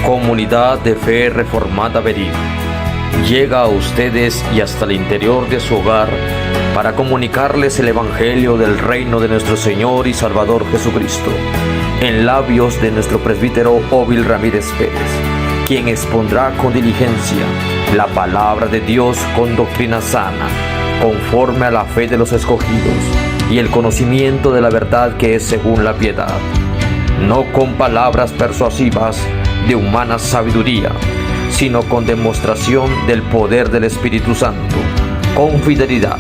Comunidad de Fe Reformada Berín llega a ustedes y hasta el interior de su hogar para comunicarles el Evangelio del reino de nuestro Señor y Salvador Jesucristo, en labios de nuestro presbítero Óbil Ramírez Pérez, quien expondrá con diligencia la palabra de Dios con doctrina sana, conforme a la fe de los escogidos y el conocimiento de la verdad que es según la piedad, no con palabras persuasivas de humana sabiduría, sino con demostración del poder del Espíritu Santo, con fidelidad,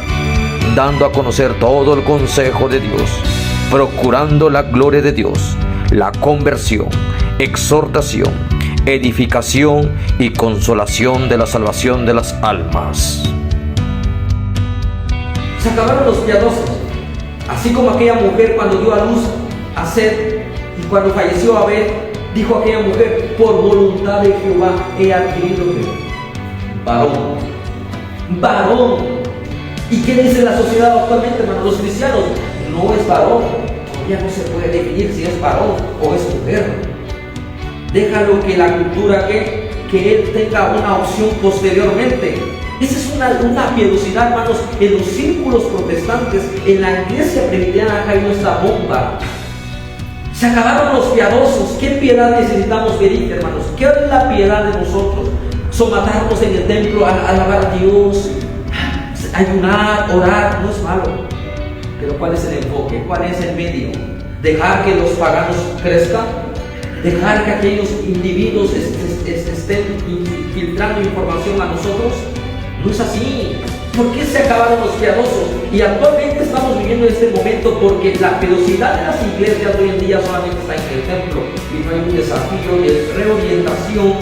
dando a conocer todo el consejo de Dios, procurando la gloria de Dios, la conversión, exhortación, edificación y consolación de la salvación de las almas. Se acabaron los piadosos, así como aquella mujer cuando dio a luz a Set y cuando falleció Abel, dijo aquella mujer: por voluntad de Jehová he adquirido varón. Varón. ¿Y qué dice la sociedad actualmente, hermanos? Los cristianos: no es varón. Ya no se puede definir si es varón o es mujer. Déjalo que la cultura, que él tenga una opción posteriormente. Esa es una piedosidad, hermanos. En los círculos protestantes, en la iglesia presbiteriana ha caído esta bomba. Se acabaron los piadosos. ¿Qué piedad necesitamos ver, hermanos? ¿Qué es la piedad de nosotros? Somatarnos en el templo, alabar a Dios, ayunar, orar, no es malo. Pero ¿cuál es el enfoque? ¿Cuál es el medio? ¿Dejar que los paganos crezcan? ¿Dejar que aquellos individuos estén filtrando información a nosotros? No es así. ¿Por qué se acabaron los piadosos? Y actualmente estamos viviendo este momento porque la piadosidad de las iglesias hoy en día solamente está en el templo y no hay un desafío de reorientación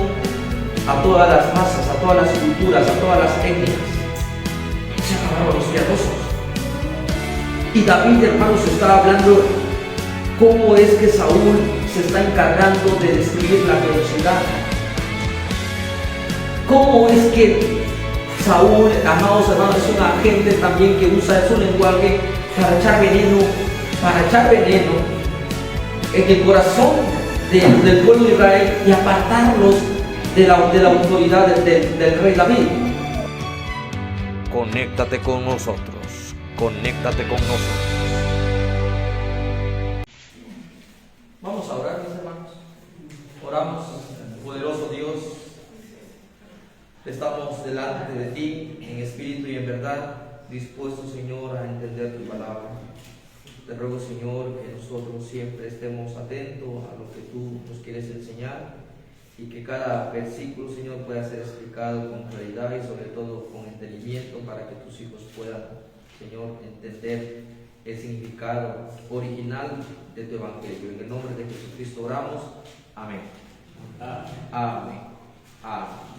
a todas las masas, a todas las culturas, a todas las etnias. Se acabaron los piadosos. Y David, hermanos, está hablando cómo es que Saúl se está encargando de destruir la piadosidad. ¿Cómo es que Saúl, amados hermanos, es un agente también que usa su lenguaje para echar veneno en el corazón del pueblo de Israel y apartarlos de la autoridad del rey David? Conéctate con nosotros, conéctate con nosotros. Vamos a orar, mis hermanos. Oramos, poderoso Dios. Estamos delante de ti en espíritu y en verdad, dispuestos, Señor, a entender tu palabra. Te ruego, Señor, que nosotros siempre estemos atentos a lo que tú nos quieres enseñar y que cada versículo, Señor, pueda ser explicado con claridad y sobre todo con entendimiento para que tus hijos puedan, Señor, entender el significado original de tu Evangelio. En el nombre de Jesucristo oramos. Amén. Amén. Amén.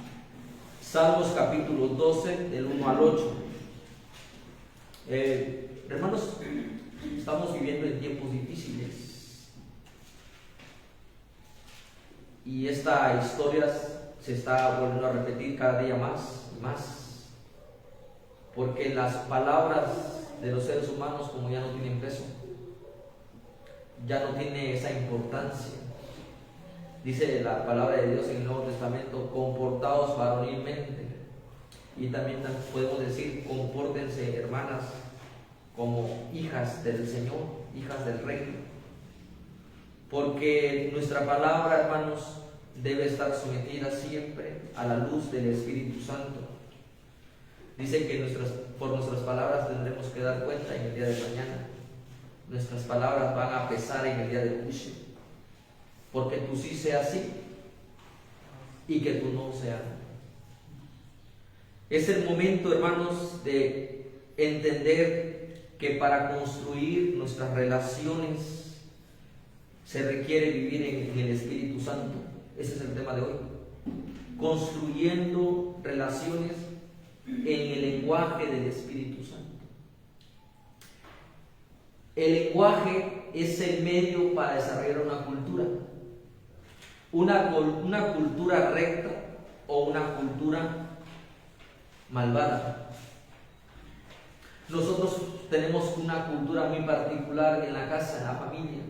Salmos capítulo 12, del 1 al 8. Hermanos, estamos viviendo en tiempos difíciles y esta historia se está volviendo a repetir cada día más y más, porque las palabras de los seres humanos, como ya no tienen peso, ya no tiene esa importancia. Dice la palabra de Dios en el Nuevo Testamento: comportaos varonilmente. Y también podemos decir: compórtense, hermanas, como hijas del Señor, hijas del reino. Porque nuestra palabra, hermanos, debe estar sometida siempre a la luz del Espíritu Santo. Dice que por nuestras palabras tendremos que dar cuenta en el día de mañana. Nuestras palabras van a pesar en el día del juicio. Porque tú sí seas sí y que tú no seas no. Es el momento, hermanos, de entender que para construir nuestras relaciones se requiere vivir en el Espíritu Santo. Ese es el tema de hoy. Construyendo relaciones en el lenguaje del Espíritu Santo. El lenguaje es el medio para desarrollar una cultura. Una cultura recta o una cultura malvada. Nosotros tenemos una cultura muy particular en la casa, en la familia.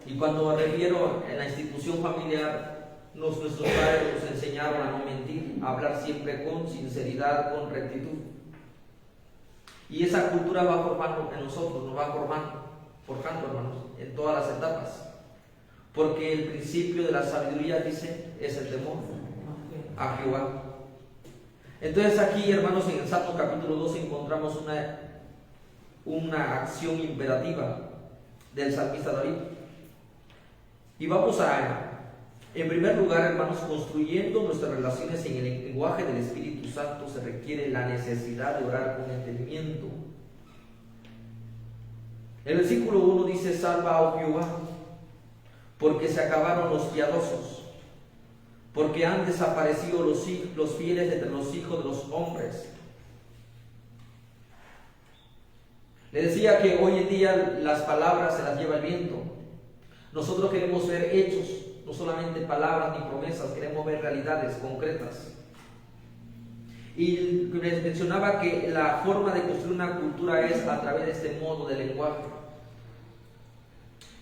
Y cuando me refiero a la institución familiar, nuestros padres nos enseñaron a no mentir, a hablar siempre con sinceridad, con rectitud. Y esa cultura va formando en nosotros, nos va forjando, hermanos, en todas las etapas. Porque el principio de la sabiduría, dice, es el temor a Jehová. Entonces aquí, hermanos, en el Salmo capítulo 2 encontramos una acción imperativa del salmista David. Y vamos en primer lugar, hermanos, construyendo nuestras relaciones en el lenguaje del Espíritu Santo se requiere la necesidad de orar con entendimiento. El versículo 1 dice: salva, oh Jehová, porque se acabaron los piadosos, porque han desaparecido los fieles entre los hijos de los hombres. Le decía que hoy en día las palabras se las lleva el viento. Nosotros queremos ver hechos, no solamente palabras ni promesas, queremos ver realidades concretas. Y les mencionaba que la forma de construir una cultura es a través de este modo de lenguaje.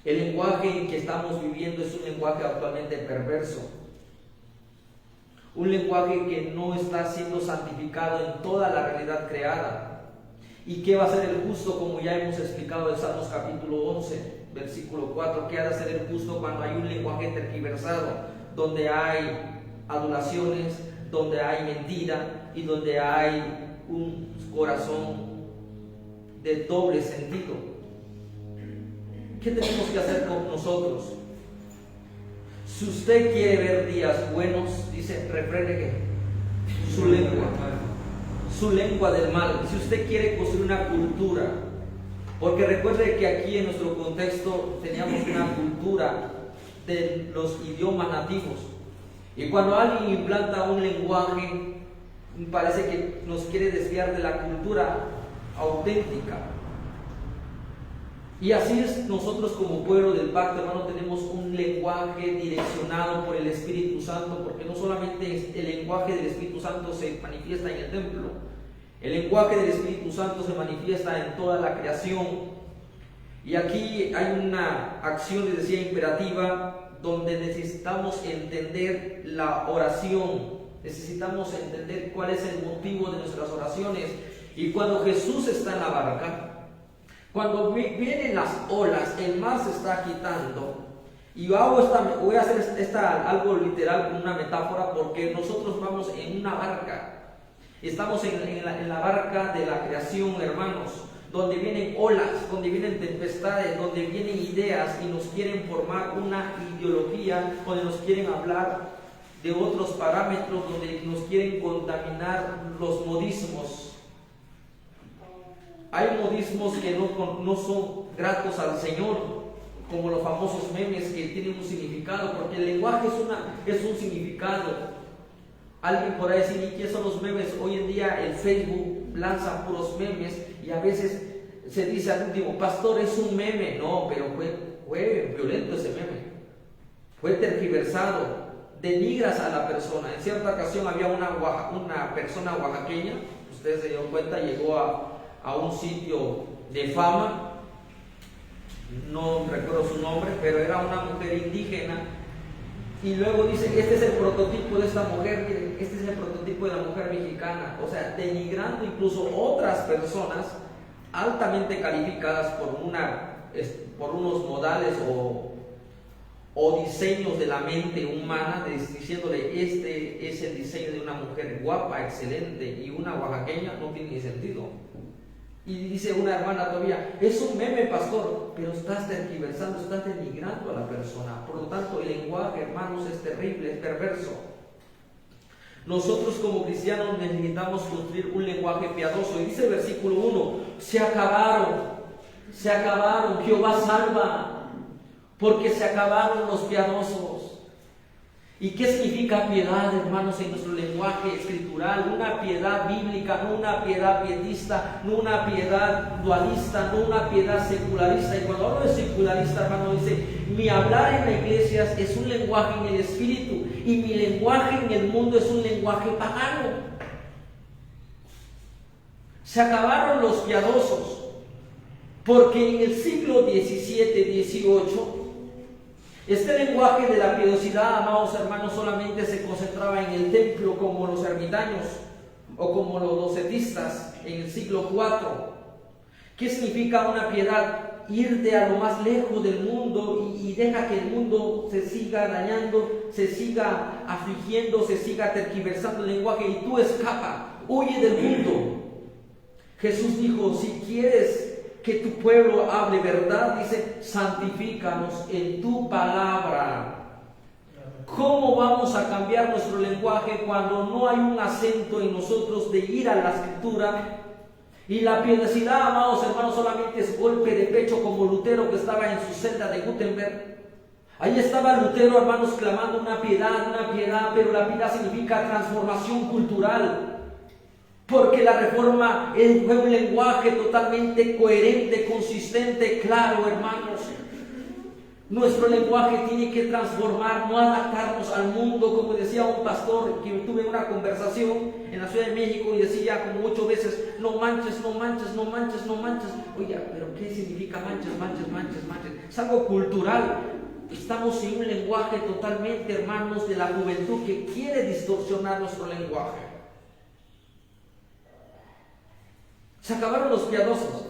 El lenguaje en que estamos viviendo es un lenguaje actualmente perverso. Un lenguaje que no está siendo santificado en toda la realidad creada. ¿Y qué va a ser el justo? Como ya hemos explicado en Salmos capítulo 11, versículo 4, ¿qué ha de ser el justo cuando hay un lenguaje tergiversado? Donde hay adulaciones, donde hay mentira y donde hay un corazón de doble sentido. ¿Qué tenemos que hacer con nosotros? Si usted quiere ver días buenos, dice, refrene su lengua del mal. Si usted quiere construir una cultura, porque recuerde que aquí en nuestro contexto teníamos una cultura de los idiomas nativos, y cuando alguien implanta un lenguaje, parece que nos quiere desviar de la cultura auténtica. Y así es, nosotros como pueblo del pacto, hermano, tenemos un lenguaje direccionado por el Espíritu Santo, porque no solamente el lenguaje del Espíritu Santo se manifiesta en el templo, el lenguaje del Espíritu Santo se manifiesta en toda la creación. Y aquí hay una acción, les decía, imperativa, donde necesitamos entender la oración, necesitamos entender cuál es el motivo de nuestras oraciones. Y cuando Jesús está en la barca, cuando vienen las olas, el mar se está agitando, y voy a hacer algo literal con una metáfora, porque nosotros vamos en una barca, estamos en la barca de la creación, hermanos, donde vienen olas, donde vienen tempestades, donde vienen ideas y nos quieren formar una ideología, donde nos quieren hablar de otros parámetros, donde nos quieren contaminar los modismos. Hay modismos que no son gratos al Señor, como los famosos memes que tienen un significado, porque el lenguaje es un significado. Alguien por ahí dice, ¿y qué son los memes? Hoy en día el Facebook lanza puros memes y a veces se dice al último, pastor, es un meme. No, pero fue violento ese meme, fue tergiversado, denigras a la persona. En cierta ocasión había una persona oaxaqueña, ustedes se dieron cuenta, llegó a un sitio de fama, no recuerdo su nombre, pero era una mujer indígena, y luego dice, este es el prototipo de esta mujer, miren, este es el prototipo de la mujer mexicana, o sea, denigrando incluso otras personas altamente calificadas por unos modales o diseños de la mente humana, diciéndole, este es el diseño de una mujer guapa, excelente, y una oaxaqueña, no tiene ni sentido. Y dice una hermana todavía, es un meme, pastor, pero estás tergiversando, estás denigrando a la persona. Por lo tanto, el lenguaje, hermanos, es terrible, es perverso. Nosotros como cristianos necesitamos construir un lenguaje piadoso. Y dice el versículo 1, se acabaron, Jehová salva, porque se acabaron los piadosos. ¿Y qué significa piedad, hermanos, en nuestro lenguaje escritural? Una piedad bíblica, no una piedad pietista, no una piedad dualista, no una piedad secularista. Y cuando hablo de secularista, hermano, dice, mi hablar en la iglesia es un lenguaje en el espíritu, y mi lenguaje en el mundo es un lenguaje pagano. Se acabaron los piadosos, porque en el siglo XVII, XVIII, Este lenguaje de la piadosidad, amados hermanos, solamente se concentraba en el templo, como los ermitaños o como los docetistas en el siglo IV. ¿Qué significa una piedad? Irte a lo más lejos del mundo y deja que el mundo se siga dañando, se siga afligiendo, se siga tergiversando el lenguaje y tú escapa, huye del mundo. Jesús dijo, si quieres que tu pueblo hable verdad, dice, santifícanos en tu palabra. ¿Cómo vamos a cambiar nuestro lenguaje cuando no hay un acento en nosotros de ir a la Escritura? Y la piadosidad, amados hermanos, solamente es golpe de pecho, como Lutero, que estaba en su celda de Gutenberg. Ahí estaba Lutero, hermanos, clamando una piedad, pero la piedad significa transformación cultural. Porque la reforma fue un lenguaje totalmente coherente, consistente, claro, hermanos. Nuestro lenguaje tiene que transformar, no adaptarnos al mundo, como decía un pastor que tuve una conversación en la Ciudad de México y decía como 8 veces, no manches, no manches, no manches, no manches. Oiga, pero ¿qué significa manches, manches, manches, manches? Es algo cultural. Estamos en un lenguaje totalmente, hermanos, de la juventud que quiere distorsionar nuestro lenguaje. Se acabaron los piadosos,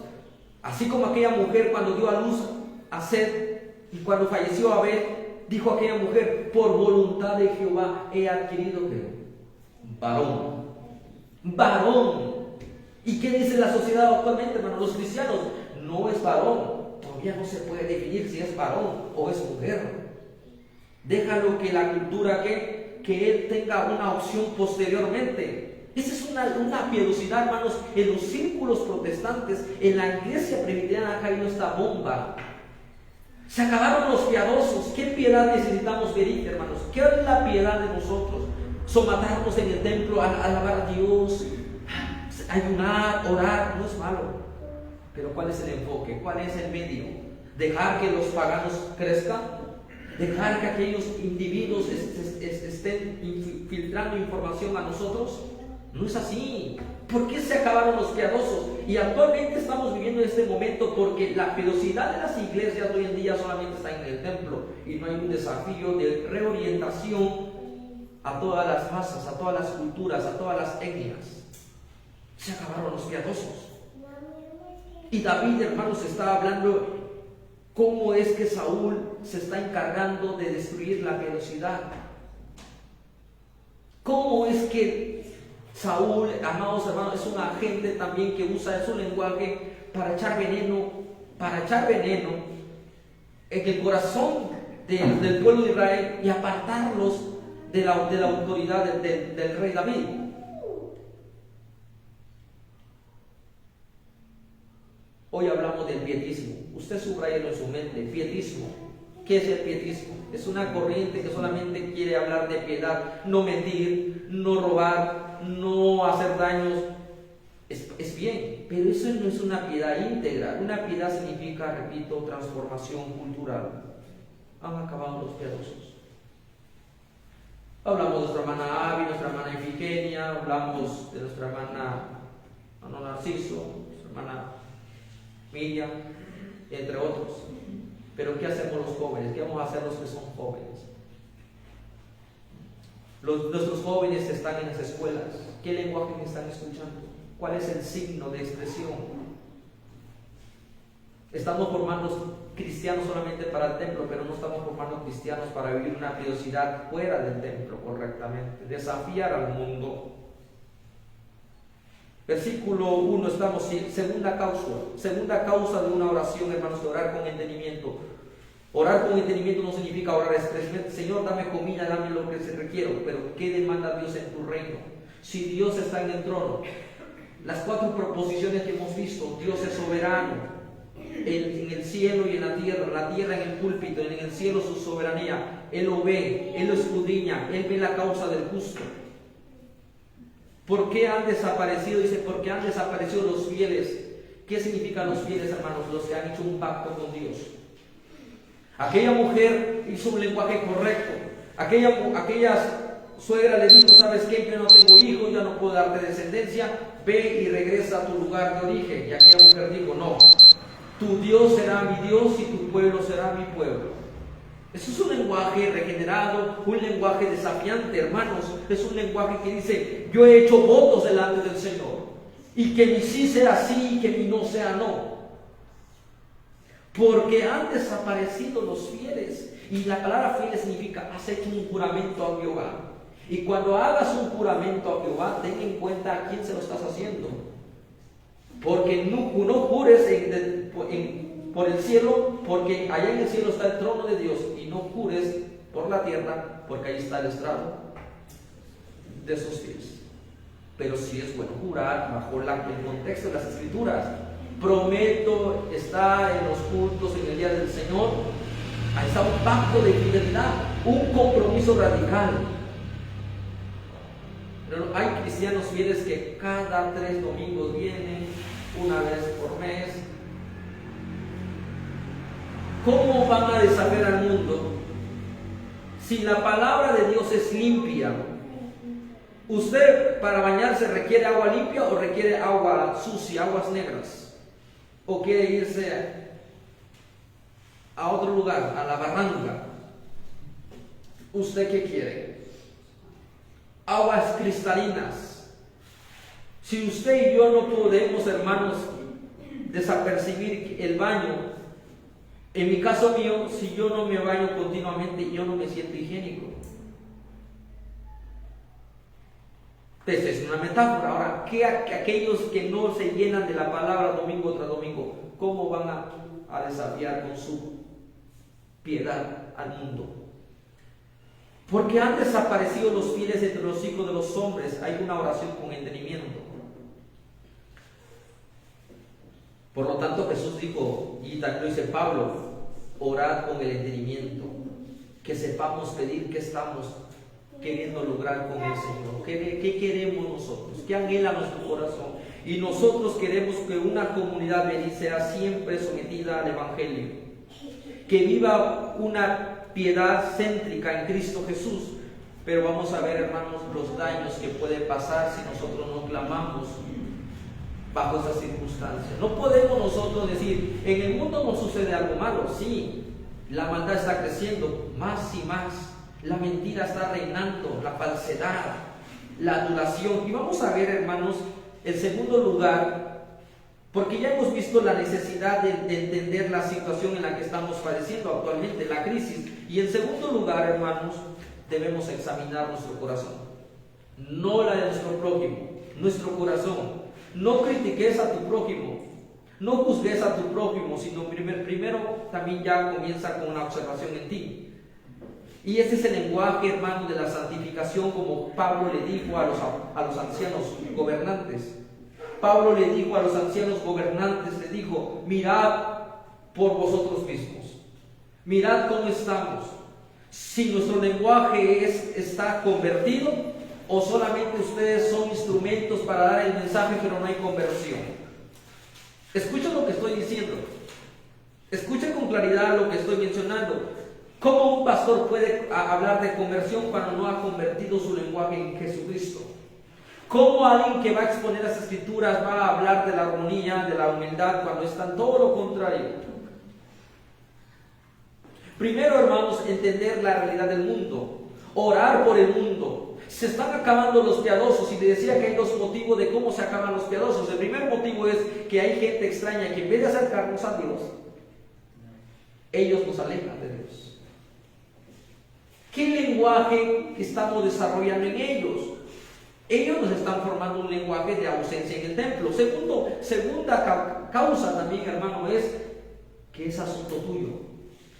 así como aquella mujer cuando dio a luz a Seth. Y cuando falleció Abel, dijo aquella mujer, por voluntad de Jehová he adquirido ¿qué? Varón. Varón. ¿Y qué dice la sociedad actualmente, hermanos? Los cristianos, no es varón. Todavía no se puede definir si es varón o es mujer. Déjalo que la cultura, que él tenga una opción posteriormente. Esa es una piadosidad, hermanos. En los círculos protestantes, en la iglesia presbiteriana ha caído esta bomba. Se acabaron los piadosos. ¿Qué piedad necesitamos ver, hermanos? ¿Qué es la piedad de nosotros? Somatarnos en el templo, alabar a Dios, ayunar, orar, no es malo. Pero ¿cuál es el enfoque? ¿Cuál es el medio? ¿Dejar que los paganos crezcan? ¿Dejar que aquellos individuos estén filtrando información a nosotros? No es así. ¿Por qué se acabaron los piadosos? Y actualmente estamos viviendo en este momento porque la piadosidad de las iglesias hoy en día solamente está en el templo y no hay un desafío de reorientación a todas las masas, a todas las culturas, a todas las etnias. Se acabaron los piadosos. Y David, hermanos, está hablando cómo es que Saúl se está encargando de destruir la piadosidad. ¿Cómo es que Saúl, amados hermanos, es un agente también que usa su lenguaje para echar veneno en el corazón del pueblo de Israel y apartarlos de la autoridad del rey David? Hoy hablamos del pietismo. Usted subrayelo en su mente, pietismo. ¿Qué es el pietismo? Es una corriente que solamente quiere hablar de piedad, no mentir, no robar, no hacer daños. Es bien, pero eso no es una piedad íntegra. Una piedad significa, repito, transformación cultural. Han acabado los piadosos. Hablamos de nuestra hermana Abby, nuestra hermana Ifigenia, hablamos de nuestra hermana Narciso, nuestra hermana Miriam, entre otros. Pero ¿qué hacemos los jóvenes? ¿Qué vamos a hacer los que son jóvenes? Nuestros jóvenes están en las escuelas. ¿Qué lenguaje están escuchando? ¿Cuál es el signo de expresión? Estamos formando cristianos solamente para el templo, pero no estamos formando cristianos para vivir una piadosidad fuera del templo correctamente, desafiar al mundo. Versículo 1, estamos, segunda causa de una oración, hermanos, de orar con entendimiento. Orar con entendimiento no significa orar expresamente, Señor, dame comida, dame lo que se requiere, pero ¿qué demanda Dios en tu reino? Si Dios está en el trono, las 4 proposiciones que hemos visto, Dios es soberano, en el cielo y en la tierra en el púlpito, en el cielo su soberanía, Él lo ve, Él lo escudriña, Él ve la causa del justo. ¿Por qué han desaparecido? Dice, porque han desaparecido los fieles. ¿Qué significan los fieles, hermanos? Los que han hecho un pacto con Dios. Aquella mujer hizo un lenguaje correcto. Aquella suegra le dijo, ¿sabes qué? Yo no tengo hijos, ya no puedo darte descendencia, ve y regresa a tu lugar de origen. Y aquella mujer dijo, no, tu Dios será mi Dios y tu pueblo será mi pueblo. Eso es un lenguaje regenerado, un lenguaje desafiante, hermanos. Es un lenguaje que dice: yo he hecho votos delante del Señor, y que mi sí sea sí y que mi no sea no. Porque han desaparecido los fieles. Y la palabra fieles significa: has hecho un juramento a Jehová. Y cuando hagas un juramento a Jehová, ten en cuenta a quién se lo estás haciendo. Porque no jures por el cielo, porque allá en el cielo está el trono de Dios, y no jures por la tierra, porque ahí está el estrado de sus pies. Pero sí es bueno jurar bajo el contexto de las Escrituras. Prometo estar en los cultos en el día del Señor. Ahí está un pacto de fidelidad, un compromiso radical. Pero hay cristianos fieles que cada 3 domingos vienen, una vez por mes. ¿Cómo van a desafiar al mundo si la palabra de Dios es limpia? ¿Usted para bañarse requiere agua limpia o requiere agua sucia, aguas negras? ¿O quiere irse a otro lugar, a la barranca? ¿Usted qué quiere? Aguas cristalinas. Si usted y yo no podemos, hermanos, desapercibir el baño, en mi caso mío, si yo no me baño continuamente, yo no me siento higiénico. Esta es una metáfora. Ahora, que aquellos que no se llenan de la palabra domingo tras domingo, ¿cómo van a desafiar con su piedad al mundo? Porque han desaparecido los fieles entre los hijos de los hombres. Hay una oración con entendimiento. Por lo tanto, Jesús dijo, y también lo dice Pablo: orad con el entendimiento, que sepamos pedir qué estamos queriendo lograr con el Señor. ¿Qué queremos nosotros? ¿Qué anhela nuestro corazón? Y nosotros queremos que una comunidad sea siempre sometida al Evangelio, que viva una piedad céntrica en Cristo Jesús. Pero vamos a ver, hermanos, los daños que puede pasar si nosotros no clamamos bajo esas circunstancias. No podemos nosotros decir: en el mundo no sucede algo malo. Sí, la maldad está creciendo más y más, la mentira está reinando, la falsedad, la adulación. Y vamos a ver, hermanos, el segundo lugar, porque ya hemos visto la necesidad de entender la situación en la que estamos padeciendo actualmente, la crisis. Y en segundo lugar, hermanos, debemos examinar nuestro corazón, no la de nuestro prójimo, nuestro corazón. No critiques a tu prójimo, no juzgues a tu prójimo, sino primero también ya comienza con una observación en ti. Y ese es el lenguaje, hermano, de la santificación, como Pablo le dijo a los ancianos gobernantes. Pablo le dijo a los ancianos gobernantes, le dijo: mirad por vosotros mismos, mirad cómo estamos, si nuestro lenguaje está convertido, o solamente ustedes son instrumentos para dar el mensaje pero no hay conversión. Escuchen lo que estoy diciendo, escuchen con claridad lo que estoy mencionando. ¿Cómo un pastor puede hablar de conversión cuando no ha convertido su lenguaje en Jesucristo? ¿Cómo alguien que va a exponer las Escrituras va a hablar de la armonía, de la humildad, cuando están todo lo contrario? Primero, hermanos, entender la realidad del mundo, orar por el mundo. Se están acabando los piadosos, y le decía que hay 2 motivos de cómo se acaban los piadosos. El primer motivo es que hay gente extraña que en vez de acercarnos a Dios, ellos nos alejan de Dios. ¿Qué lenguaje estamos desarrollando en ellos? Ellos nos están formando un lenguaje de ausencia en el templo. Segunda causa también, hermano, es que es asunto tuyo.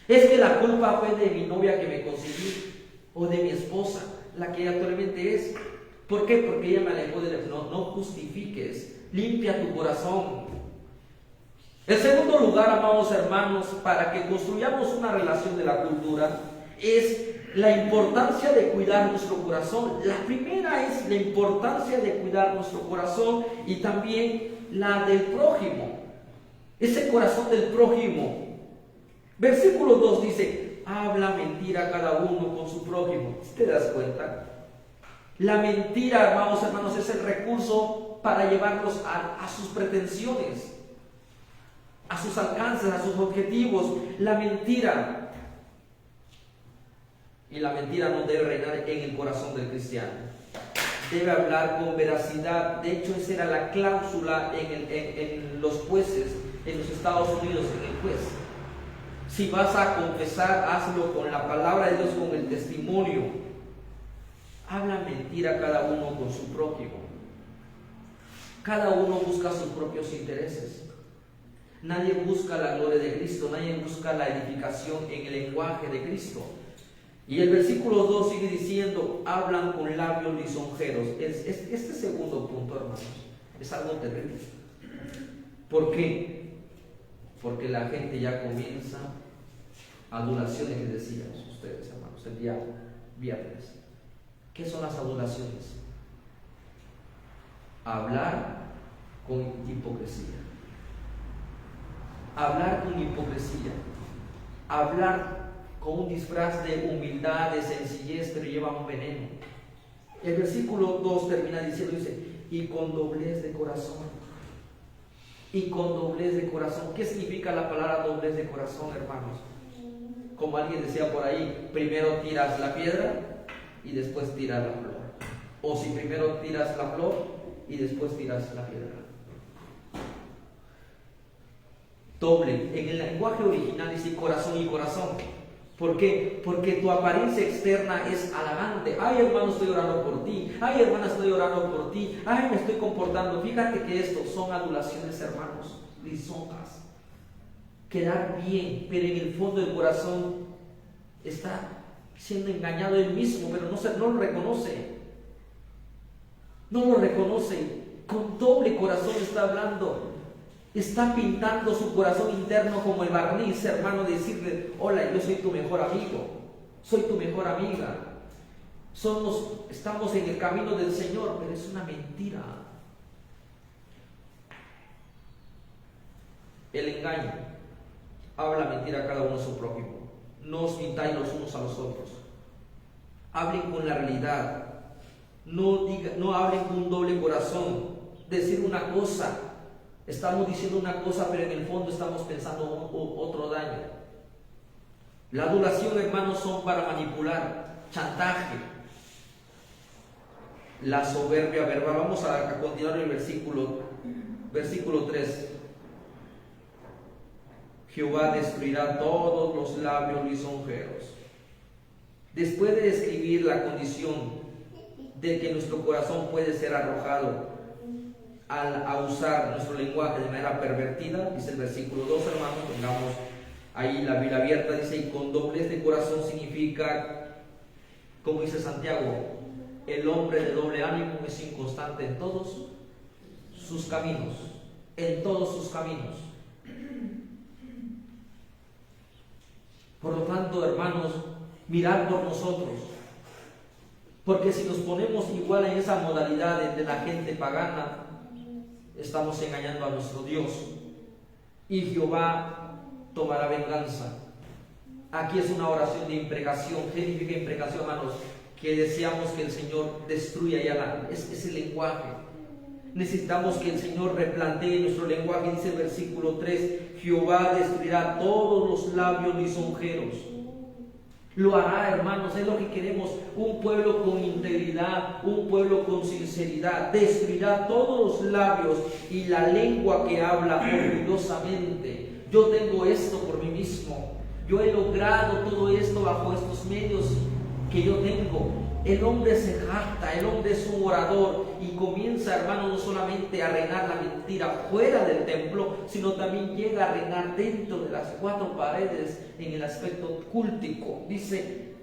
Es que la culpa fue de mi novia que me conseguí, o de mi esposa, la que actualmente es. ¿Por qué? Porque ella me alejó de Dios. No justifiques, limpia tu corazón. El segundo lugar, amados hermanos, para que construyamos una relación de la cultura, es la importancia de cuidar nuestro corazón. La primera es la importancia de cuidar nuestro corazón, y también la del prójimo, ese corazón del prójimo. Versículo 2 dice: habla mentira cada uno con su prójimo. ¿Te das cuenta? La mentira, hermanos, es el recurso para llevarlos a sus pretensiones, a sus alcances, a sus objetivos. La mentira. Y la mentira no debe reinar en el corazón del cristiano. Debe hablar con veracidad. De hecho, esa era la cláusula en los jueces en los Estados Unidos, en el juez. Si vas a confesar, hazlo con la palabra de Dios, con el testimonio. Habla mentira cada uno con su prójimo. Cada uno busca sus propios intereses. Nadie busca la gloria de Cristo, nadie busca la edificación en el lenguaje de Cristo. Y el versículo 2 sigue diciendo, hablan con labios lisonjeros. Este segundo punto, hermanos, es algo terrible. ¿Por qué? Porque la gente ya comienza adulaciones que decíamos ustedes, hermanos, el día viernes. ¿Qué son las adulaciones? Hablar con hipocresía. Hablar con hipocresía. Hablar con un disfraz de humildad, de sencillez, pero lleva un veneno. El versículo 2 termina diciendo, dice, y con doblez de corazón. Y con doblez de corazón. ¿Qué significa la palabra doblez de corazón, hermanos? Como alguien decía por ahí, primero tiras la piedra y después tiras la flor. O si primero tiras la flor y después tiras la piedra. Doble. En el lenguaje original dice corazón y corazón. ¿Por qué? Porque tu apariencia externa es halagante. Ay, hermano, estoy orando por ti. Ay, hermana, estoy orando por ti. Ay, me estoy comportando. Fíjate que esto son adulaciones, hermanos, lisonjas. Quedar bien, pero en el fondo del corazón está siendo engañado él mismo, pero no lo reconoce. No lo reconoce. Con doble corazón está hablando. Está pintando su corazón interno como el barniz, hermano, decirle, hola, yo soy tu mejor amigo, soy tu mejor amiga. Estamos en el camino del Señor, pero es una mentira. El engaño. Habla mentira cada uno a su prójimo. No os mintáis los unos a los otros. Hablen con la realidad. No hablen con un doble corazón. Decir una cosa. Estamos diciendo una cosa, pero en el fondo estamos pensando otro daño. La adulación, hermanos, son para manipular, chantaje. La soberbia verbal. Vamos a continuar el versículo 3. Jehová destruirá todos los labios lisonjeros. Después de describir la condición de que nuestro corazón puede ser arrojado a usar nuestro lenguaje de manera pervertida, dice el versículo 2, hermanos, tengamos ahí la Biblia abierta, dice, y con doblez de corazón significa, como dice Santiago, el hombre de doble ánimo es inconstante en todos sus caminos, en todos sus caminos. Por lo tanto, hermanos, mirad por nosotros, porque si nos ponemos igual en esa modalidad de la gente pagana, estamos engañando a nuestro Dios, y Jehová tomará venganza. Aquí es una oración de imprecación. ¿Qué significa imprecación, hermanos? Que deseamos que el Señor destruya ya es el lenguaje. Necesitamos que el Señor replantee nuestro lenguaje. Dice el versículo 3, Jehová destruirá todos los labios lisonjeros. Lo hará, hermanos, es lo que queremos, un pueblo con integridad, un pueblo con sinceridad. Destruirá todos los labios y la lengua que habla orgullosamente. Yo tengo esto por mí mismo, yo he logrado todo esto bajo estos medios que yo tengo. El hombre se jacta, el hombre es un orador y comienza, hermano, no solamente a reinar la mentira fuera del templo, sino también llega a reinar dentro de las cuatro paredes en el aspecto cúltico. Dice,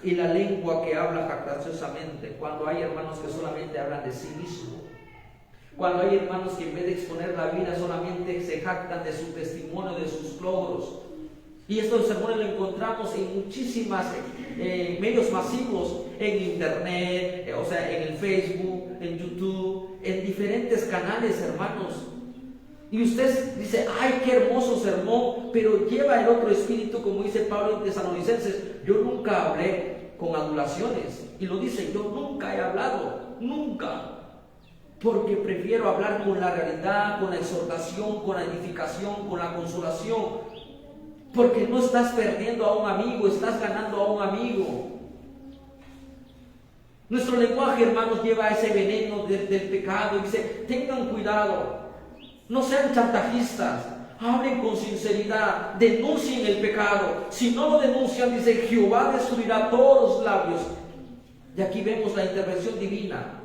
y la lengua que habla jactanciosamente, cuando hay hermanos que solamente hablan de sí mismo, cuando hay hermanos que en vez de exponer la vida solamente se jactan de su testimonio, de sus logros. Y estos sermones lo encontramos en muchísimas medios masivos, en internet, o sea, en el Facebook, en YouTube, en diferentes canales, hermanos. Y usted dice, ay, qué hermoso sermón, pero lleva el otro espíritu, como dice Pablo en Tesalonicenses. Yo nunca hablé con adulaciones. Y lo dice, yo nunca he hablado, nunca. Porque prefiero hablar con la realidad, con la exhortación, con la edificación, con la consolación. Porque no estás perdiendo a un amigo, estás ganando a un amigo. Nuestro lenguaje, hermanos, lleva ese veneno del pecado y dice, tengan cuidado, no sean chantajistas, hablen con sinceridad, denuncien el pecado. Si no lo denuncian, dice, Jehová destruirá todos los labios. Y aquí vemos la intervención divina.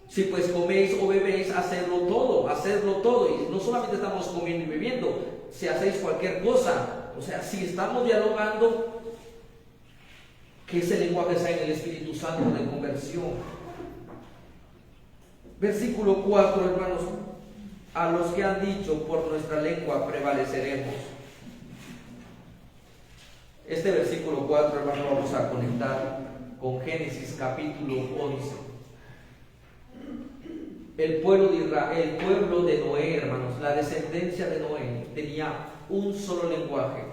Si pues coméis o bebéis, hacedlo todo. Y no solamente estamos comiendo y bebiendo, si hacéis cualquier cosa, o sea, si estamos dialogando, que ese lenguaje sea en el Espíritu Santo de conversión. Versículo 4, hermanos, a los que han dicho, por nuestra lengua prevaleceremos. Este versículo 4, hermanos, vamos a conectar con Génesis capítulo 11. El pueblo de Israel, el pueblo de Noé, hermanos, la descendencia de Noé, tenía un solo lenguaje.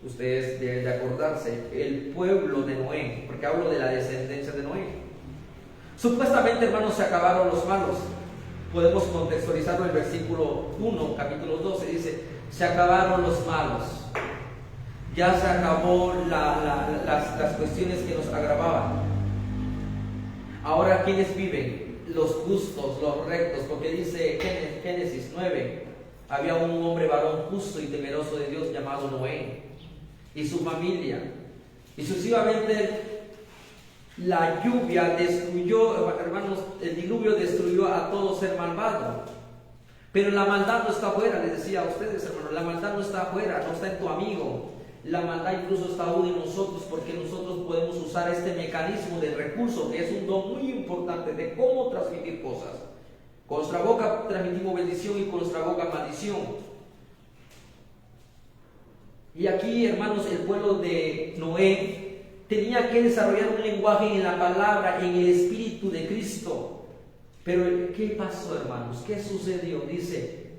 Ustedes deben de acordarse, el pueblo de Noé, porque hablo de la descendencia de Noé. Supuestamente, hermanos, se acabaron los malos. Podemos contextualizarlo en el versículo 1, capítulo 12, dice, se acabaron los malos. Ya se acabó las cuestiones que nos agravaban. Ahora, ¿quiénes viven? Los justos, los rectos, porque dice Génesis 9, había un hombre varón justo y temeroso de Dios llamado Noé y su familia. Y sucesivamente la lluvia destruyó, hermanos, el diluvio destruyó a todo ser malvado. Pero la maldad no está afuera, les decía a ustedes, hermanos, la maldad no está afuera, no está en tu amigo. La maldad incluso está aún en nosotros, porque nosotros podemos usar este mecanismo de recurso, que es un don muy importante de cómo transmitir cosas. Con nuestra boca transmitimos bendición y con nuestra boca maldición. Y aquí, hermanos, el pueblo de Noé tenía que desarrollar un lenguaje en la palabra, en el Espíritu de Cristo. Pero ¿qué pasó, hermanos? ¿Qué sucedió? Dice,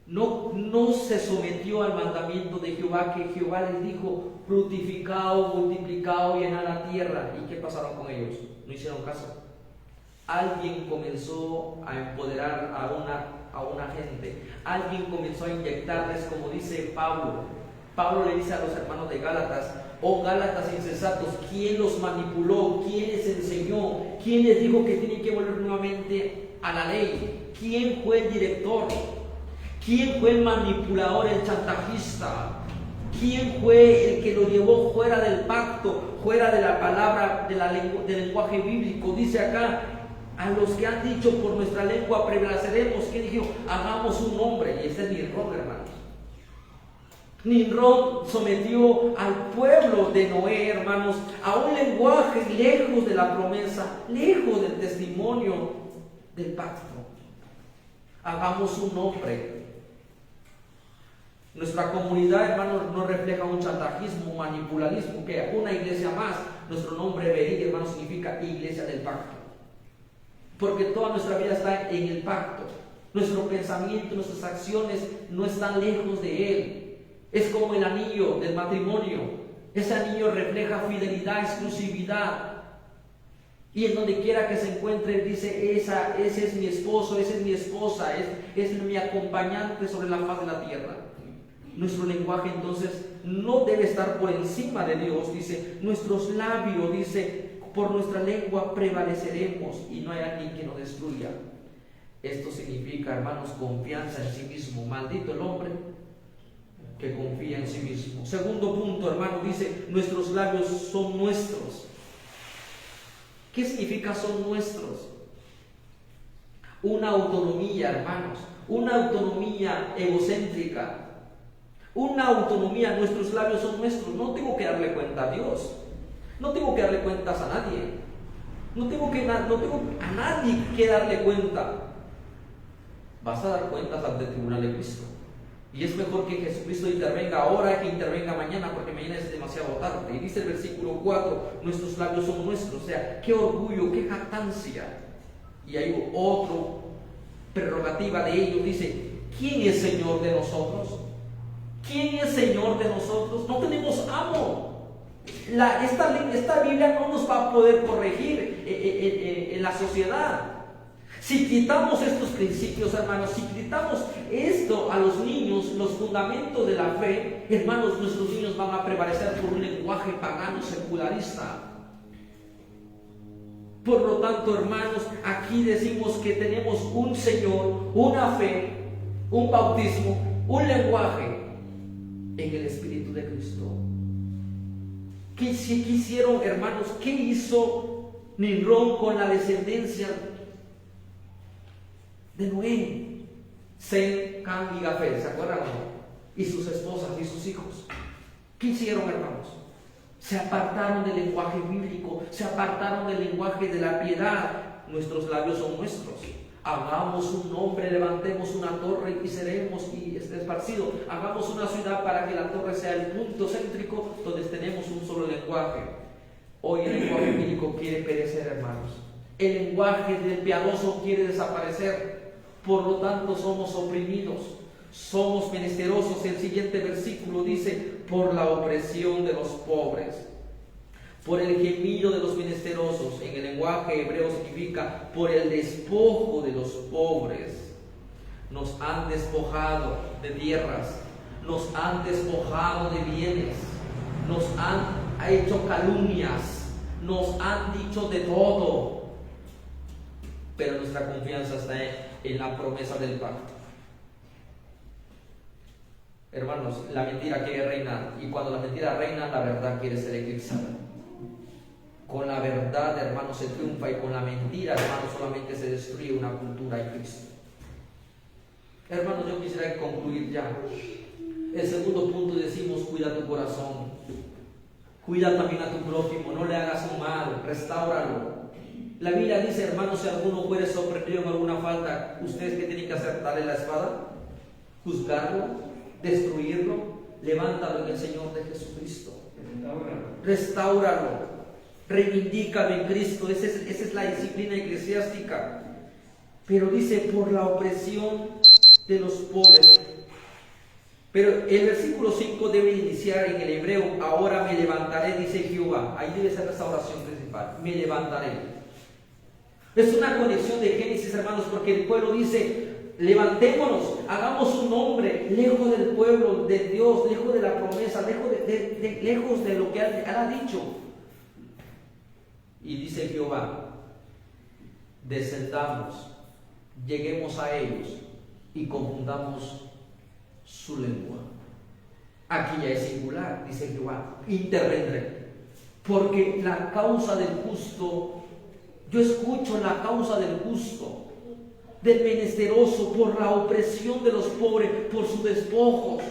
no se sometió al mandamiento de Jehová, que Jehová les dijo, fructificaos, multiplicaos, llenad la tierra. ¿Y qué pasaron con ellos? No hicieron caso. Alguien comenzó a empoderar a una gente. Alguien comenzó a inyectarles, como dice Pablo. Pablo le dice a los hermanos de Gálatas, oh Gálatas insensatos, ¿quién los manipuló? ¿Quién les enseñó? ¿Quién les dijo que tienen que volver nuevamente a la ley? ¿Quién fue el director? ¿Quién fue el manipulador, el chantajista? ¿Quién fue el que lo llevó fuera del pacto, fuera de la palabra, del lenguaje bíblico? Dice acá, a los que han dicho, por nuestra lengua prevaleceremos. ¿Quién dijo? Hagamos un hombre. Y ese es Nimrod, hermanos. Nimrod sometió al pueblo de Noé, hermanos, a un lenguaje lejos de la promesa, lejos del testimonio del pacto. Hagamos un hombre. Nuestra comunidad, hermanos, no refleja un chantajismo, un manipularismo, que una iglesia más. Nuestro nombre Berit, hermanos, significa iglesia del pacto, porque toda nuestra vida está en el pacto. Nuestro pensamiento, nuestras acciones no están lejos de él. Es como el anillo del matrimonio. Ese anillo refleja fidelidad, exclusividad. Y en donde quiera que se encuentre, dice, ese es mi esposo, esa es mi esposa, es mi acompañante sobre la faz de la tierra. Nuestro lenguaje entonces no debe estar por encima de Dios. Dice, nuestros labios, dice, por nuestra lengua prevaleceremos y no hay alguien que nos destruya. Esto significa, hermanos, confianza en sí mismo. Maldito el hombre que confía en sí mismo. Segundo punto, hermano, dice, nuestros labios son nuestros. ¿Qué significa son nuestros? Una autonomía, hermanos, una autonomía egocéntrica, una autonomía. Nuestros labios son nuestros. No tengo que darle cuenta a Dios, no tengo que darle cuentas a nadie, no tengo a nadie que darle cuenta. Vas a dar cuentas ante el tribunal de Cristo. Y es mejor que Jesucristo intervenga ahora que intervenga mañana, porque mañana es demasiado tarde. Y dice el versículo 4, nuestros labios son nuestros. O sea, qué orgullo, qué jactancia. Y hay otra prerrogativa de ellos. Dice, ¿quién es Señor de nosotros? ¿Quién es Señor de nosotros? No tenemos amo. Esta Biblia no nos va a poder corregir en la sociedad. Si quitamos estos principios, hermanos, si quitamos esto a los niños, los fundamentos de la fe, hermanos, nuestros niños van a prevalecer por un lenguaje pagano secularista. Por lo tanto, hermanos, aquí decimos que tenemos un Señor, una fe, un bautismo, un lenguaje en el Espíritu de Cristo. ¿Qué hicieron, hermanos? ¿Qué hizo Nimrod con la descendencia de Noé? Sem, Cam y Jafet, ¿se acuerdan? Y sus esposas y sus hijos. ¿Qué hicieron, hermanos? Se apartaron del lenguaje bíblico, se apartaron del lenguaje de la piedad. Nuestros labios son nuestros. Hagamos un nombre, levantemos una torre y seremos esparcidos. Hagamos una ciudad para que la torre sea el punto céntrico donde tenemos un solo lenguaje. Hoy el lenguaje bíblico quiere perecer, hermanos. El lenguaje del piadoso quiere desaparecer. Por lo tanto, somos oprimidos, somos menesterosos. El siguiente versículo dice: por la opresión de los pobres, por el gemido de los menesterosos. En el lenguaje hebreo significa por el despojo de los pobres. Nos han despojado de tierras, nos han despojado de bienes, nos han hecho calumnias, nos han dicho de todo, pero nuestra confianza está en la promesa del pacto. Hermanos, la mentira quiere reinar, y cuando la mentira reina, la verdad quiere ser eclipsada. Con la verdad, hermanos, se triunfa, y con la mentira, hermanos, solamente se destruye una cultura en Cristo. Hermanos, yo quisiera concluir ya. El segundo punto decimos: cuida tu corazón, cuida también a tu prójimo, no le hagas un mal, restáuralo. La Biblia dice, hermanos, si alguno fuere sorprendido en alguna falta, ¿ustedes qué tienen que hacer? ¿Darle la espada? ¿Juzgarlo? ¿Destruirlo? Levántalo en el Señor de Jesucristo. Restáuralo. Reivindícalo en Cristo. Esa es la disciplina eclesiástica. Pero dice: por la opresión de los pobres. Pero el versículo 5 debe iniciar en el hebreo: ahora me levantaré, dice Jehová. Ahí debe ser esa oración principal: me levantaré. Es una conexión de Génesis, hermanos, porque el pueblo dice: levantémonos, hagamos un nombre, lejos del pueblo de Dios, lejos de la promesa, lejos de lo que Él ha dicho. Y dice Jehová: descendamos, lleguemos a ellos y confundamos su lengua. Aquí ya es singular, dice Jehová: intervendré, porque la causa del justo, yo escucho la causa del justo, del menesteroso, por la opresión de los pobres, por sus despojos.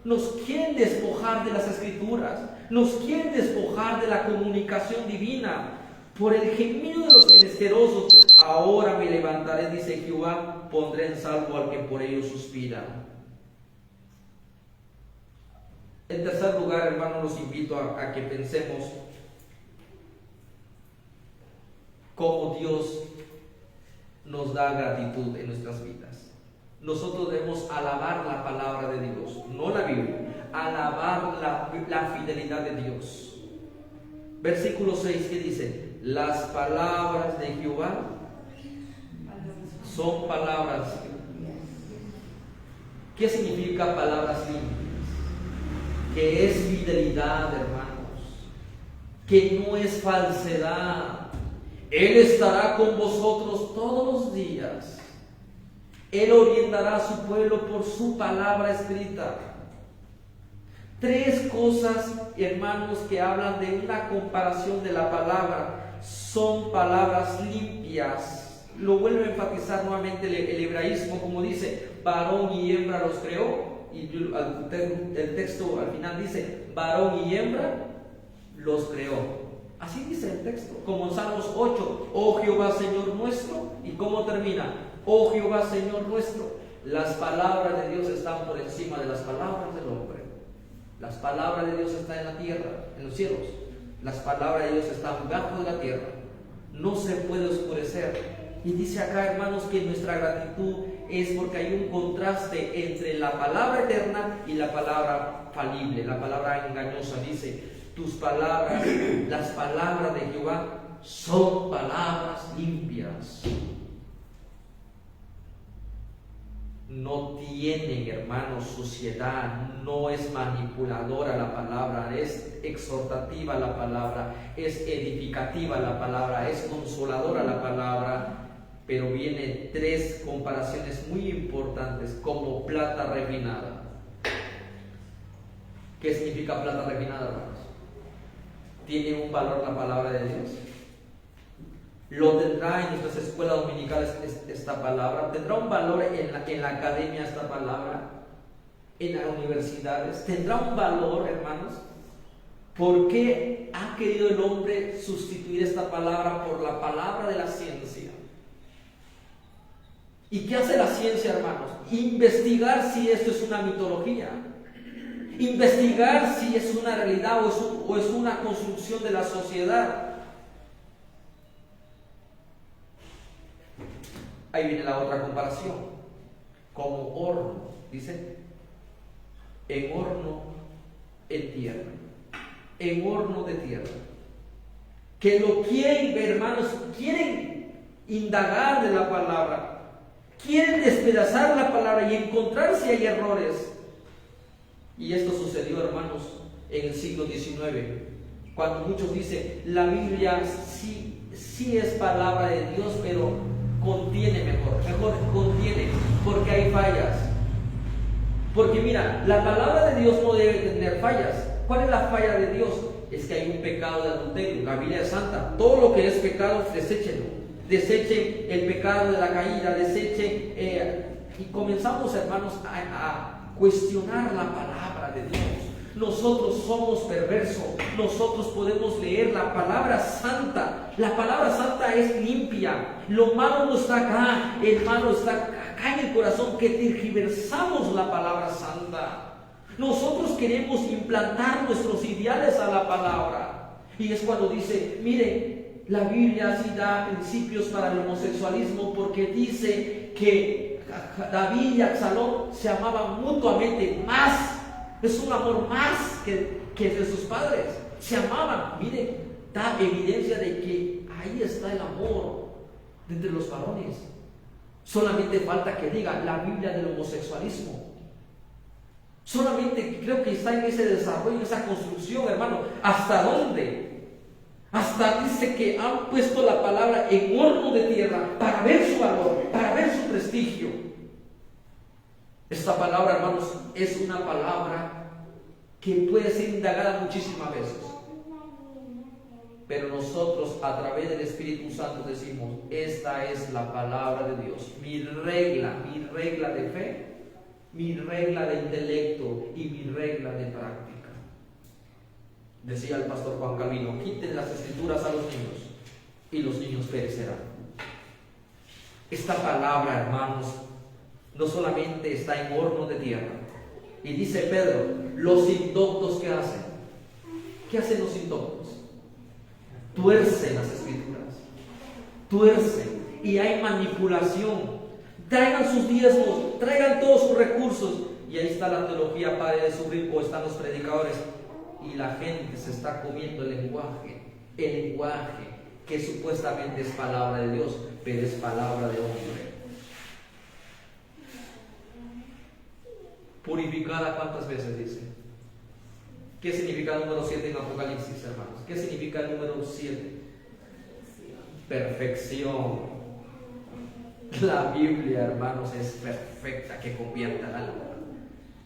Nos quieren despojar de las Escrituras, nos quieren despojar de la comunicación divina. Por el gemido de los menesterosos, ahora me levantaré, dice Jehová, pondré en salvo al que por ellos suspira. En tercer lugar, hermanos, los invito a que pensemos cómo Dios nos da gratitud en nuestras vidas. Nosotros debemos alabar la palabra de Dios, no la Biblia, alabar la fidelidad de Dios. Versículo 6, que dice: las palabras de Jehová son palabras. ¿Qué significa palabras limpias? Que es fidelidad, hermanos, que no es falsedad. Él estará con vosotros todos los días. Él orientará a su pueblo por su palabra escrita. Tres cosas, hermanos, que hablan de una comparación de la palabra. Son palabras limpias. Lo vuelvo a enfatizar nuevamente el hebraísmo, como dice: varón y hembra los creó. Y el texto al final dice: varón y hembra los creó. Así dice el texto, como en Salmos 8, oh Jehová Señor nuestro. ¿Y cómo termina? Oh Jehová Señor nuestro. Las palabras de Dios están por encima de las palabras del hombre. Las palabras de Dios están en la tierra, en los cielos. Las palabras de Dios están bajo de la tierra. No se puede oscurecer. Y dice acá, hermanos, que nuestra gratitud es porque hay un contraste entre la palabra eterna y la palabra falible, la palabra engañosa. Dice: tus palabras, las palabras de Jehová, son palabras limpias. no tienen, hermanos, suciedad, no es manipuladora la palabra, es exhortativa la palabra, es edificativa la palabra, es consoladora la palabra. Pero vienen tres comparaciones muy importantes, como plata refinada. ¿Qué significa plata refinada, hermanos? ¿Tiene un valor la palabra de Dios? ¿Lo tendrá en nuestras escuelas dominicales esta palabra? ¿Tendrá un valor en la academia esta palabra? ¿En las universidades? ¿Tendrá un valor, hermanos? ¿Por qué ha querido el hombre sustituir esta palabra por la palabra de la ciencia? ¿Y qué hace la ciencia, hermanos? Investigar si esto es una mitología. Investigar si es una realidad o es una construcción de la sociedad. Ahí viene la otra comparación. Como horno, dice, en horno en tierra. En horno de tierra. Que lo quieren ver, hermanos, quieren indagar de la palabra. Quieren despedazar la palabra y encontrar si hay errores. Y esto sucedió, hermanos, en el siglo XIX, cuando muchos dicen, la Biblia sí es palabra de Dios, pero contiene mejor contiene, porque hay fallas. Porque mira, la palabra de Dios no debe tener fallas. ¿Cuál es la falla de Dios? Es que hay un pecado de adulterio. La Biblia es santa. Todo lo que es pecado, deséchenlo. Desechen el pecado de la caída, desechen, y comenzamos, hermanos, a cuestionar la palabra de Dios. Nosotros somos perversos, nosotros podemos leer la palabra santa. La palabra santa es limpia. Lo malo no está acá, el malo está acá en el corazón, que tergiversamos la palabra santa. Nosotros queremos implantar nuestros ideales a la palabra. Y es cuando dice, miren, la Biblia sí da principios para el homosexualismo, porque dice que David y Absalón se amaban mutuamente más. Es un amor más que de sus padres. Se amaban. Miren, da evidencia de que ahí está el amor entre los varones. Solamente falta que diga la Biblia del homosexualismo. Solamente creo que está en ese desarrollo, en esa construcción, hermano. ¿Hasta dónde? Hasta dice que han puesto la palabra en horno de tierra para ver su valor, para ver su prestigio. Esta palabra, hermanos, es una palabra que puede ser indagada muchísimas veces. Pero nosotros, a través del Espíritu Santo, decimos, esta es la palabra de Dios. Mi regla de fe, mi regla de intelecto y mi regla de práctica. Decía el pastor Juan Calvino, quiten las escrituras a los niños y los niños perecerán. Esta palabra, hermanos, no solamente está en horno de tierra. Y dice Pedro, los indoctos, ¿qué hacen? ¿Qué hacen los indoctos? Tuercen las escrituras. Tuercen. Y hay manipulación. Traigan sus diezmos, traigan todos sus recursos. Y ahí está la teología padre de sufrir, o están los predicadores. Y la gente se está comiendo el lenguaje que supuestamente es palabra de Dios, pero es palabra de hombre. Purificada, ¿cuántas veces dice? ¿Qué significa el número 7 en Apocalipsis, hermanos? ¿Qué significa el número 7? Perfección. La Biblia, hermanos, es perfecta, que convierte al alma.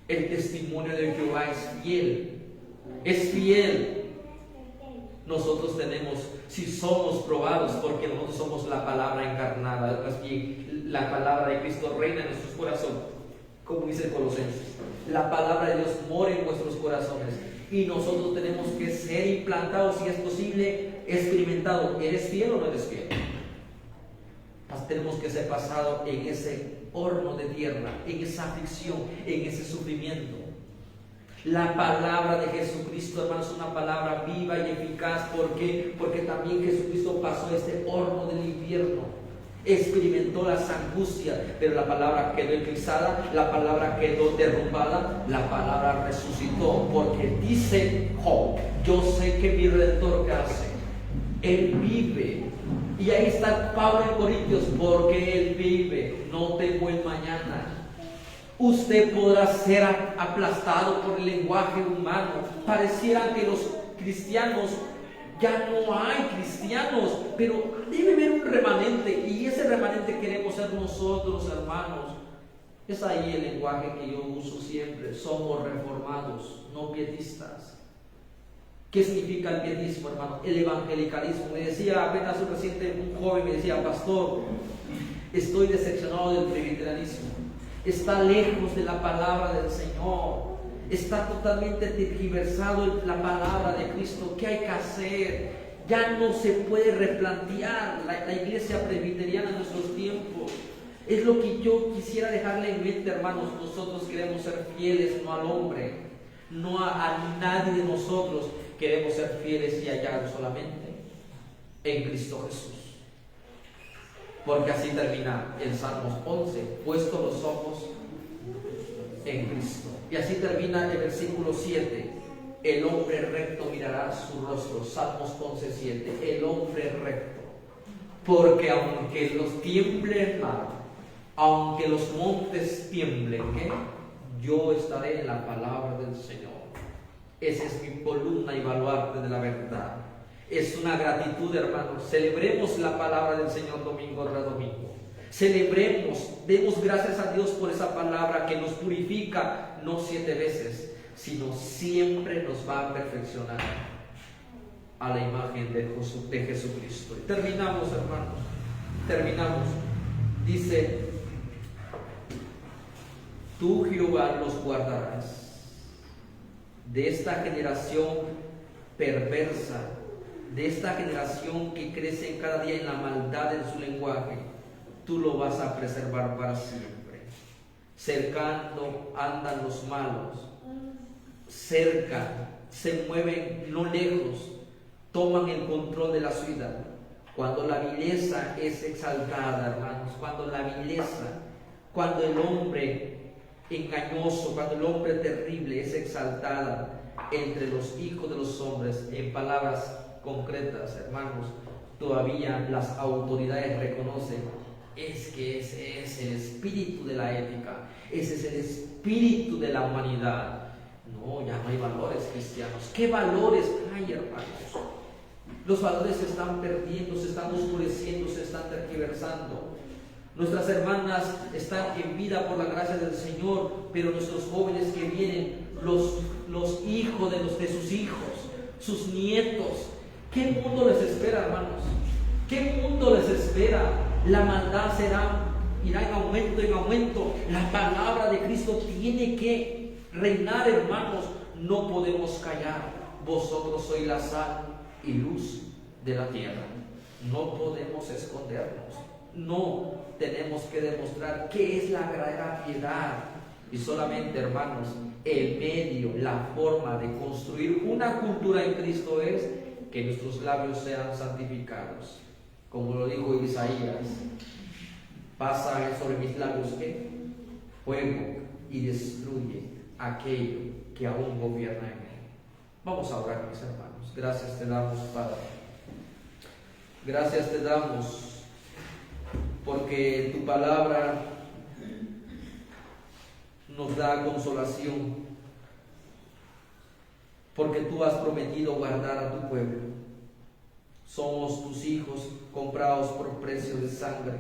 El testimonio de Jehová es fiel. Es fiel. Nosotros tenemos, si somos probados, porque nosotros somos la palabra encarnada, más bien la palabra de Cristo reina en nuestros corazones, como dice el Colosenses. La palabra de Dios mora en nuestros corazones y nosotros tenemos que ser implantados, si es posible, experimentados. ¿Eres fiel o no eres fiel? Tenemos que ser pasados en ese horno de tierra, en esa aflicción, en ese sufrimiento. La palabra de Jesucristo, hermanos, es una palabra viva y eficaz. ¿Por qué? Porque también Jesucristo pasó este horno del infierno, experimentó las angustias, pero la palabra quedó eclipsada, la palabra quedó derrumbada, la palabra resucitó, porque dice Job, yo sé que mi Redentor, ¿qué hace? Él vive. Y ahí está Pablo en Corintios, porque Él vive, no temo el mañana. Usted podrá ser aplastado por el lenguaje humano. Pareciera que los cristianos, ya no hay cristianos, pero debe haber un remanente, y ese remanente queremos ser nosotros, hermanos. Es ahí el lenguaje que yo uso siempre: somos reformados, no pietistas. ¿Qué significa el pietismo, hermano? El evangelicalismo. Me decía apenas un reciente, un joven me decía: pastor, estoy decepcionado del presbiterianismo, está lejos de la palabra del Señor, está totalmente tergiversado la palabra de Cristo. ¿Qué hay que hacer? Ya no se puede replantear la iglesia presbiteriana en nuestros tiempos. Es lo que yo quisiera dejarle en mente, hermanos. Nosotros queremos ser fieles, no al hombre, no a nadie de nosotros. Queremos ser fieles y hallados solamente en Cristo Jesús. Porque así termina el Salmos 11: puesto los ojos en Cristo. Y así termina el versículo 7: el hombre recto mirará su rostro. Salmos 11:7, el hombre recto. Porque aunque los tiemble el mar, aunque los montes tiemblen, ¿qué? Yo estaré en la palabra del Señor. Esa es mi columna y baluarte de la verdad. Es una gratitud, hermanos. Celebremos la palabra del Señor domingo tras domingo. Celebremos, demos gracias a Dios por esa palabra que nos purifica, no 7 veces, sino siempre nos va a perfeccionar a la imagen de Jesucristo. Y terminamos, hermanos. Terminamos. Dice: tú, Jehová, los guardarás de esta generación perversa, de esta generación que crece cada día en la maldad en su lenguaje. Tú lo vas a preservar para siempre. Cercando andan los malos, cerca, se mueven no lejos, toman el control de la ciudad. Cuando la vileza es exaltada, hermanos, cuando la vileza, cuando el hombre engañoso, cuando el hombre terrible es exaltada entre los hijos de los hombres, en palabras concretas, hermanos, todavía las autoridades reconocen: es que ese es el espíritu de la ética, ese es el espíritu de la humanidad. No, ya no hay valores cristianos. ¿Qué valores hay, hermanos? Los valores se están perdiendo, se están oscureciendo, se están tergiversando. Nuestras hermanas están en vida por la gracia del Señor, pero nuestros jóvenes que vienen, los hijos de sus hijos, sus nietos, ¿qué mundo les espera, hermanos? ¿Qué mundo les espera? La maldad irá en aumento, en aumento. La palabra de Cristo tiene que reinar, hermanos. No podemos callar. Vosotros sois la sal y luz de la tierra. No podemos escondernos. No, tenemos que demostrar qué es la verdadera piedad. Y solamente, hermanos, el medio, la forma de construir una cultura en Cristo es que nuestros labios sean santificados. Como lo dijo Isaías: pasa sobre mis labios ¿qué? Fuego, y destruye aquello que aún gobierna en mí. Vamos a orar, mis hermanos. Gracias te damos, Padre. Gracias te damos porque tu palabra nos da consolación, porque tú has prometido guardar a tu pueblo. Somos tus hijos comprados por precio de sangre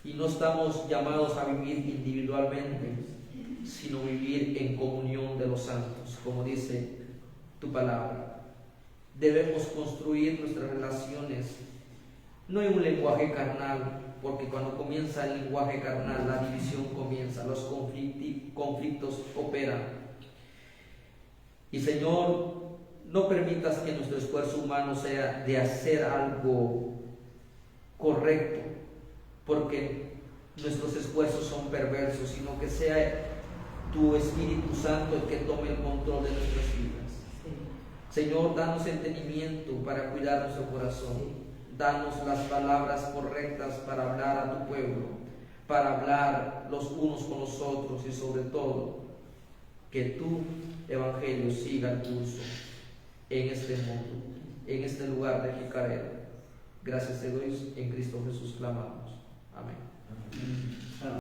y no estamos llamados a vivir individualmente, sino vivir en comunión de los santos, como dice tu palabra. Debemos construir nuestras relaciones no en un lenguaje carnal, porque cuando comienza el lenguaje carnal, la división comienza, los conflictos operan. Y Señor, no permitas que nuestro esfuerzo humano sea de hacer algo correcto, porque nuestros esfuerzos son perversos, sino que sea tu Espíritu Santo el que tome el control de nuestras vidas. Señor, danos entendimiento para cuidar nuestro corazón. Danos las palabras correctas para hablar a tu pueblo, para hablar los unos con los otros, y sobre todo, que tu evangelio siga el curso en este mundo, en este lugar de Jicarero. Gracias te doy, en Cristo Jesús clamamos. Amén.